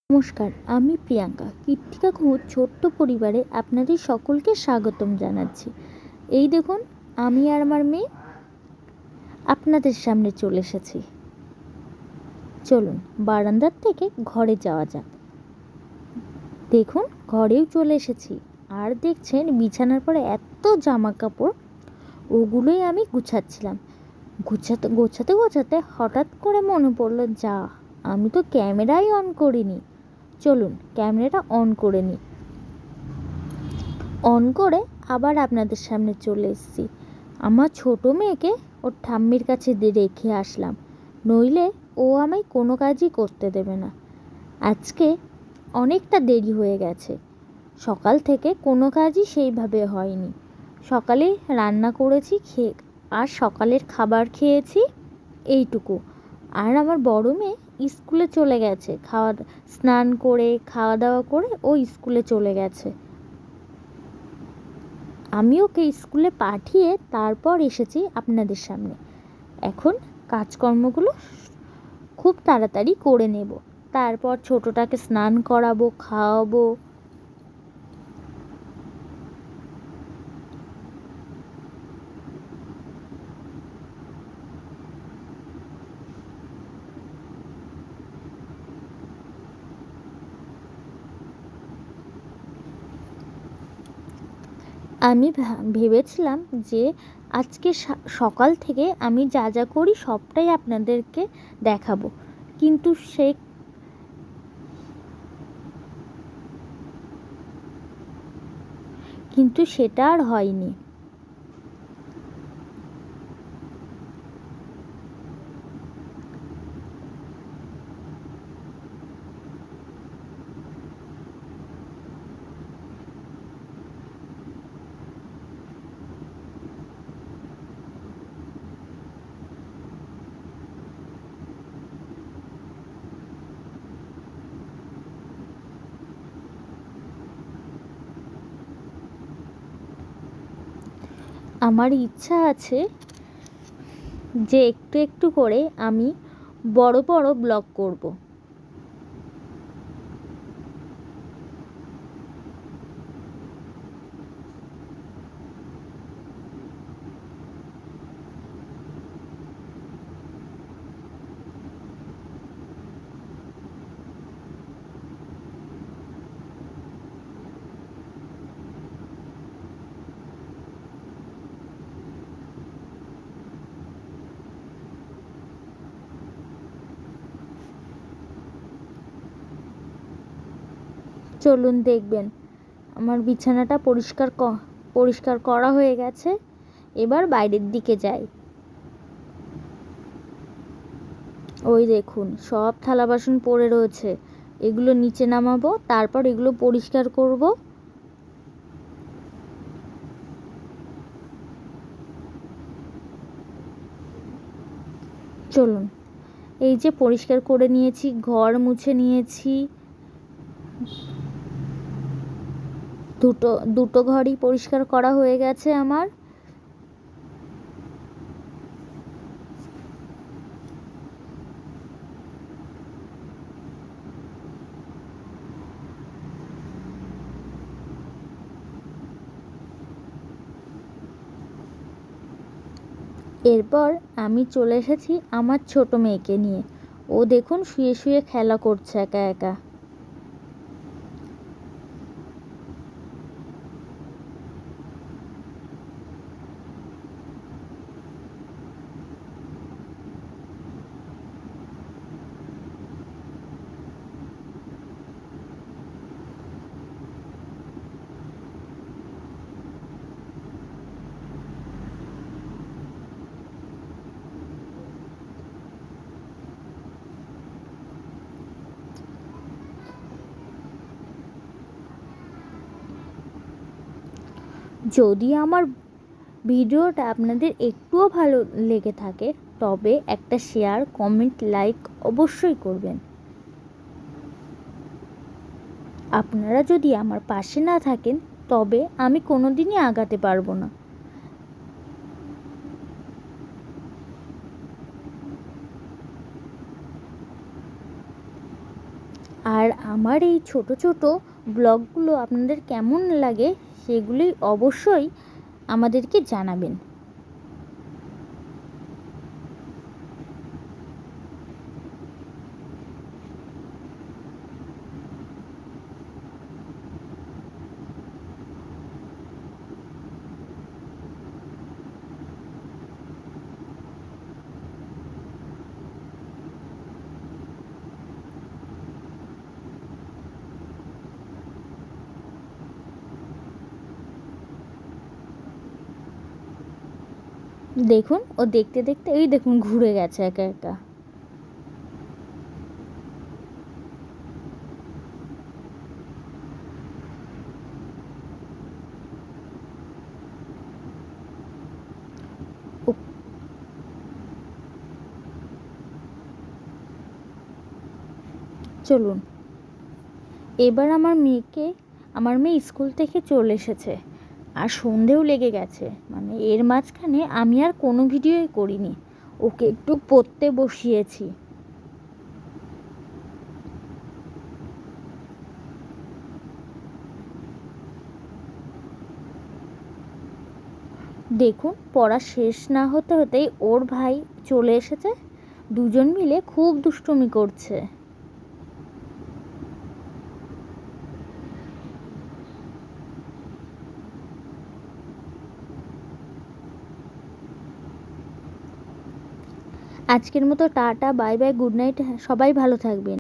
নমস্কার, আমি প্রিয়াঙ্কা। কৃত্তিকা কুঁড় ছোট্ট পরিবারে আপনাদের সকলকে স্বাগতম জানাচ্ছি। এই দেখুন, আমি আর আমার মেয়ে আপনাদের সামনে চলে এসেছি। চলুন বারান্দার থেকে ঘরে যাওয়া যাক। দেখুন, ঘরেও চলে এসেছি। আর দেখছেন বিছানার পরে এত জামা কাপড়, ওগুলোই আমি গুছাচ্ছিলাম। গোছাতে গোছাতে গোছাতে হঠাৎ করে মনে পড়লো, যা, আমি তো ক্যামেরাই অন করিনি। চলুন ক্যামেরাটা অন করে নিই। অন করে আবার আপনাদের সামনে চলে এসেছি। আমার ছোট মেয়েকে ওর ঠাম্মির কাছে রেখে আসলাম, নইলে ও আমায় কোনো কাজই করতে দেবে না। আজকে অনেকটা দেরি হয়ে গেছে, সকাল থেকে কোনো কাজই সেইভাবে হয়নি। সকালে রান্না করেছি, আর সকালের খাবার খেয়েছি এইটুকু। আর আমার বড় মেয়ে স্কুলে চলে গেছে, স্নান করে খাওয়া দাওয়া করে ও স্কুলে চলে গেছে। আমি ওকে স্কুলে পাঠিয়ে তারপর এসেছি আপনাদের সামনে। এখন কাজকর্মগুলো খুব তাড়াতাড়ি করে নেব, তারপর ছোটটাকে স্নান করাবো, খাওয়াবো। আমি ভেবেছিলাম যে আজকে সকাল থেকে আমি যা যা করি সবটাই আপনাদেরকে দেখাবো, কিন্তু সেটা আর হয়নি। আমার ইচ্ছা আছে যে একটু একটু করে আমি বড় বড় ব্লগ করব। চলুন দেখবেন, আমার বিছানাটা পরিষ্কার করা হয়ে গেছে। এবার বাইরের দিকে যাই। ওই দেখুন, সব থালা বাসন পড়ে রয়েছে, এগুলো নিচে নামাবো, তারপর এগুলো পরিষ্কার করব। চলুন, এই যে পরিষ্কার করে নিয়েছি, ঘর মুছে নিয়েছি। দুটো দুটো ঘরই পরিষ্কার করা হয়ে গেছে আমার। এরপর আমি চলে এসেছি আমার ছোট মেয়েকে নিয়ে। ও দেখুন শুয়ে শুয়ে খেলা করছে একা একা। যদি আমার ভিডিওটা আপনাদের একটুও ভালো লেগে থাকে, তবে একটা শেয়ার, কমেন্ট, লাইক অবশ্যই করবেন। আপনারা যদি আমার পাশে না থাকেন, তবে আমি কোনোদিনই আগাতে পারবো না। আর আর আমার এই ছোট ছোট ব্লগগুলো আপনাদের কেমন লাগে সেগুলি অবশ্যই আমাদেরকে জানাবেন। দেখুন ও দেখতে দেখতে এই দেখুন ঘুরে গেছে একা একা। চলুন, এবার আমার মেয়ে স্কুল থেকে চলে এসেছে আর সন্ধেও লেগে গেছে, মানে এর মাঝখানে আমি আর কোনো ভিডিওই করিনি, ওকে একটু পড়তে বসিয়েছি। দেখুন পড়া শেষ না হতে হতেই ওর ভাই চলে এসেছে, দুজন মিলে খুব দুষ্টুমি করছে। আজকের মতো tata, bye bye, good night, সবাই ভালো থাকবেন।